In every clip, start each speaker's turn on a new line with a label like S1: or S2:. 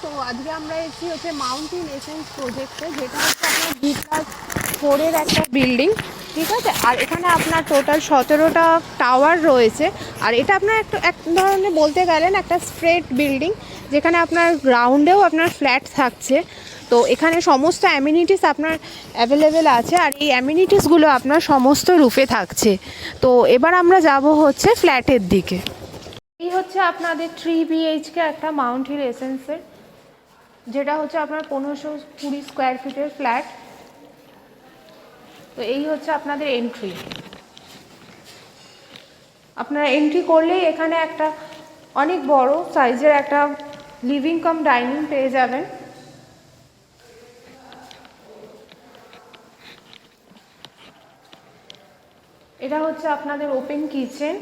S1: তো আজকে আমরা এসেছি হচ্ছে মাউন্টেন এসেন্স প্রজেক্টে, যেটা হচ্ছে আপনার B+4-এর একটা বিল্ডিং, ঠিক আছে। আর এখানে আপনার টোটাল 17টা টাওয়ার রয়েছে। আর এটা আপনার এক ধরনের বলতে গেলেন একটা স্ট্রেট বিল্ডিং, যেখানে আপনার গ্রাউন্ডেও আপনার ফ্ল্যাট থাকছে। তো এখানে সমস্ত অ্যামিনিটিস আপনার অ্যাভেলেবেল আছে, আর এই অ্যামিনিটিসগুলো আপনার সমস্ত রুফে থাকছে। তো এবার আমরা যাব হচ্ছে ফ্ল্যাটের দিকে। এই হচ্ছে আপনাদের 3 BHK একটা মাউন্টেন এসেন্সের, যেটা হচ্ছে আপনার 1520 স্কোয়ার ফিটের ফ্ল্যাট। তো এই হচ্ছে আপনাদের এন্ট্রি। আপনারা এন্ট্রি করলেই এখানে একটা অনেক বড় সাইজের একটা লিভিং কাম ডাইনিং পেয়ে যাবেন। এটা হচ্ছে আপনাদের ওপেন কিচেন।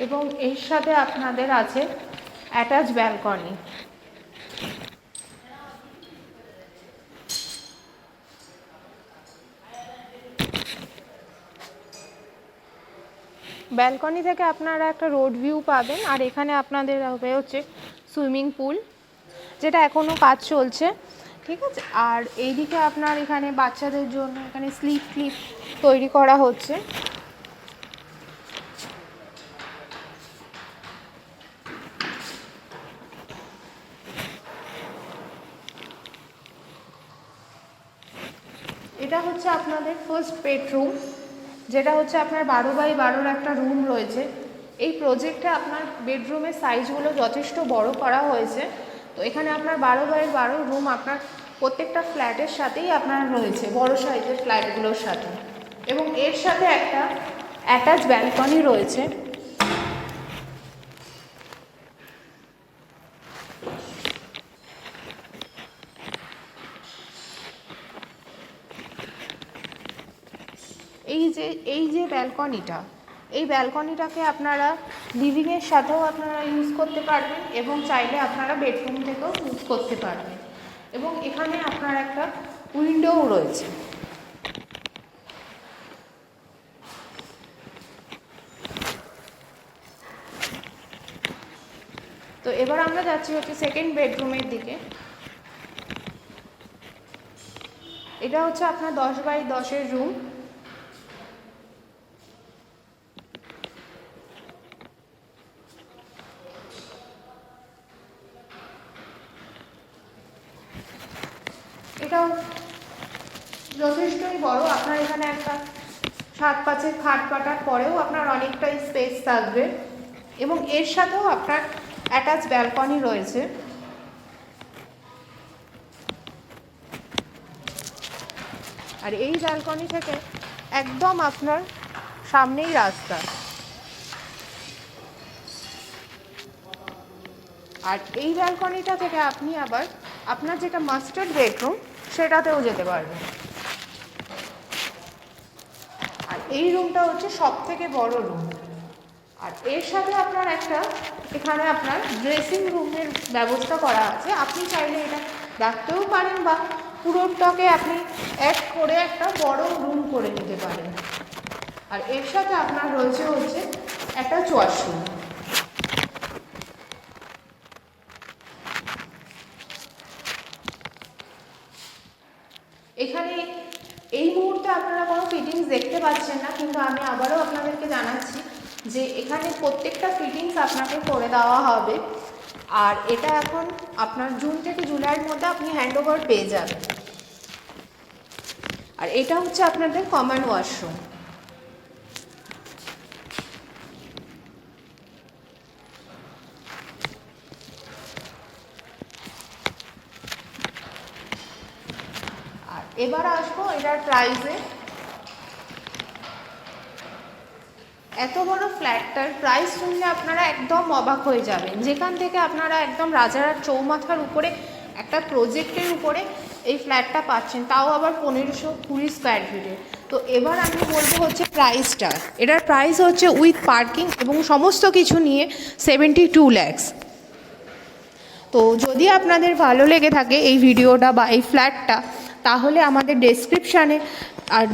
S1: এবং এর সাথে আপনাদের আছে অ্যাটাচ ব্যালকনি। ব্যালকনি থেকে আপনারা একটা রোড ভিউ পাবেন। আর এখানে আপনাদের হবে হচ্ছে সুইমিং পুল, যেটা এখনও কাজ চলছে, ঠিক আছে। আর এইদিকে আপনার এখানে বাচ্চাদের জন্য এখানে স্লিপ ক্লিপ তৈরি করা হচ্ছে। এটা হচ্ছে আপনাদের ফার্স্ট বেডরুম, যেটা হচ্ছে আপনার 12x12 একটা রুম রয়েছে। এই প্রজেক্টে আপনার বেডরুমের সাইজগুলো যথেষ্ট বড় করা হয়েছে। তো এখানে আপনার 12x12 রুম আপনার প্রত্যেকটা ফ্ল্যাটের সাথেই আপনার রয়েছে, বড় সাইজের ফ্ল্যাটগুলোর সাথে। এবং এর সাথে একটা অ্যাটাচ ব্যালকনি রয়েছে। এই যে ব্যালকনিটা, এই ব্যালকনিটাকে আপনারা লিভিংয়ের সাথেও আপনারা ইউজ করতে পারবেন, এবং চাইলে আপনারা বেডরুম থেকেও ইউজ করতে পারবেন। এবং এখানে আপনার একটা উইন্ডোও রয়েছে। তো এবার আমরা যাচ্ছি হচ্ছে সেকেন্ড বেডরুমের দিকে। এটা হচ্ছে আপনার 10x10-এর রুম। এটাও যথেষ্টই বড়। আপনার এখানে একটা 7-5-এর খাট পাটার পরেও আপনার অনেকটাই স্পেস থাকবে। এবং এর সাথেও আপনার অ্যাটাচ ব্যালকনি রয়েছে। আর এই ব্যালকনি থেকে একদম আপনার সামনেই রাস্তা। আর এই ব্যালকনিটা থেকে আপনি আবার আপনার যেটা মাস্টার বেডরুম সেটাতেও যেতে পারবেন। আর এই রুমটা হচ্ছে সবথেকে বড় রুম। আর এর সাথে আপনার একটা এখানে আপনার ড্রেসিং রুমের ব্যবস্থা করা আছে। আপনি চাইলে এটা রাখতেও পারেন, বা পুরোটাকে আপনি অ্যাড করে একটা বড় রুম করে নিতে পারেন। আর এর সাথে আপনার রয়েছে হচ্ছে একটা ওয়াশরুম। এখানে এই মুহূর্তে আপনারা কোনো ফিটিংস দেখতে পাচ্ছেন না, কিন্তু আমি আবারও আপনাদেরকে জানাচ্ছি যে এখানে প্রত্যেকটা ফিটিংস আপনাকে করে দেওয়া হবে। আর এটা এখন আপনার জুন থেকে জুলাইয়ের মধ্যে আপনি হ্যান্ডওভার পেয়ে যাবেন। আর এটা হচ্ছে আপনাদের কমন ওয়াশরুম। আর এবার আসবো এটার প্রাইসে। এত বড় ফ্ল্যাটটার প্রাইস শুনলে আপনারা একদম অবাক হয়ে যাবেন। যেখান থেকে আপনারা একদম রাজারহাট চৌমাথার উপরে একটা প্রজেক্টের উপরে এই ফ্ল্যাটটা পাচ্ছেন, তাও আবার 1520 স্কোয়ার ফিটের। তো এবার আমি বলবো হচ্ছে প্রাইসটা। এটার প্রাইস হচ্ছে উইথ পার্কিং এবং সমস্ত কিছু নিয়ে 72 lakhs। তো যদি আপনাদের ভালো লেগে থাকে এই ভিডিওটা বা এই ফ্ল্যাটটা, তাহলে আমাদের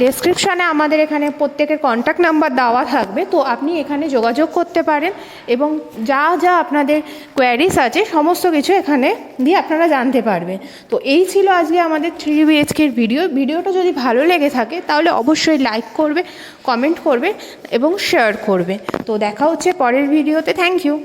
S1: ডেসক্রিপশানে আমাদের এখানে প্রত্যেকের কন্ট্যাক্ট নাম্বার দেওয়া থাকবে, তো আপনি এখানে যোগাযোগ করতে পারেন এবং যা যা আপনাদের কোয়ারিজ আছে সমস্ত কিছু এখানে দিয়ে আপনারা জানতে পারবেন। তো এই ছিল আজকে আমাদের 3 BHKর ভিডিওটা যদি ভালো লেগে থাকে তাহলে অবশ্যই লাইক করবে, কমেন্ট করবে এবং শেয়ার করবে। তো দেখা হচ্ছে পরের ভিডিওতে। Thank you.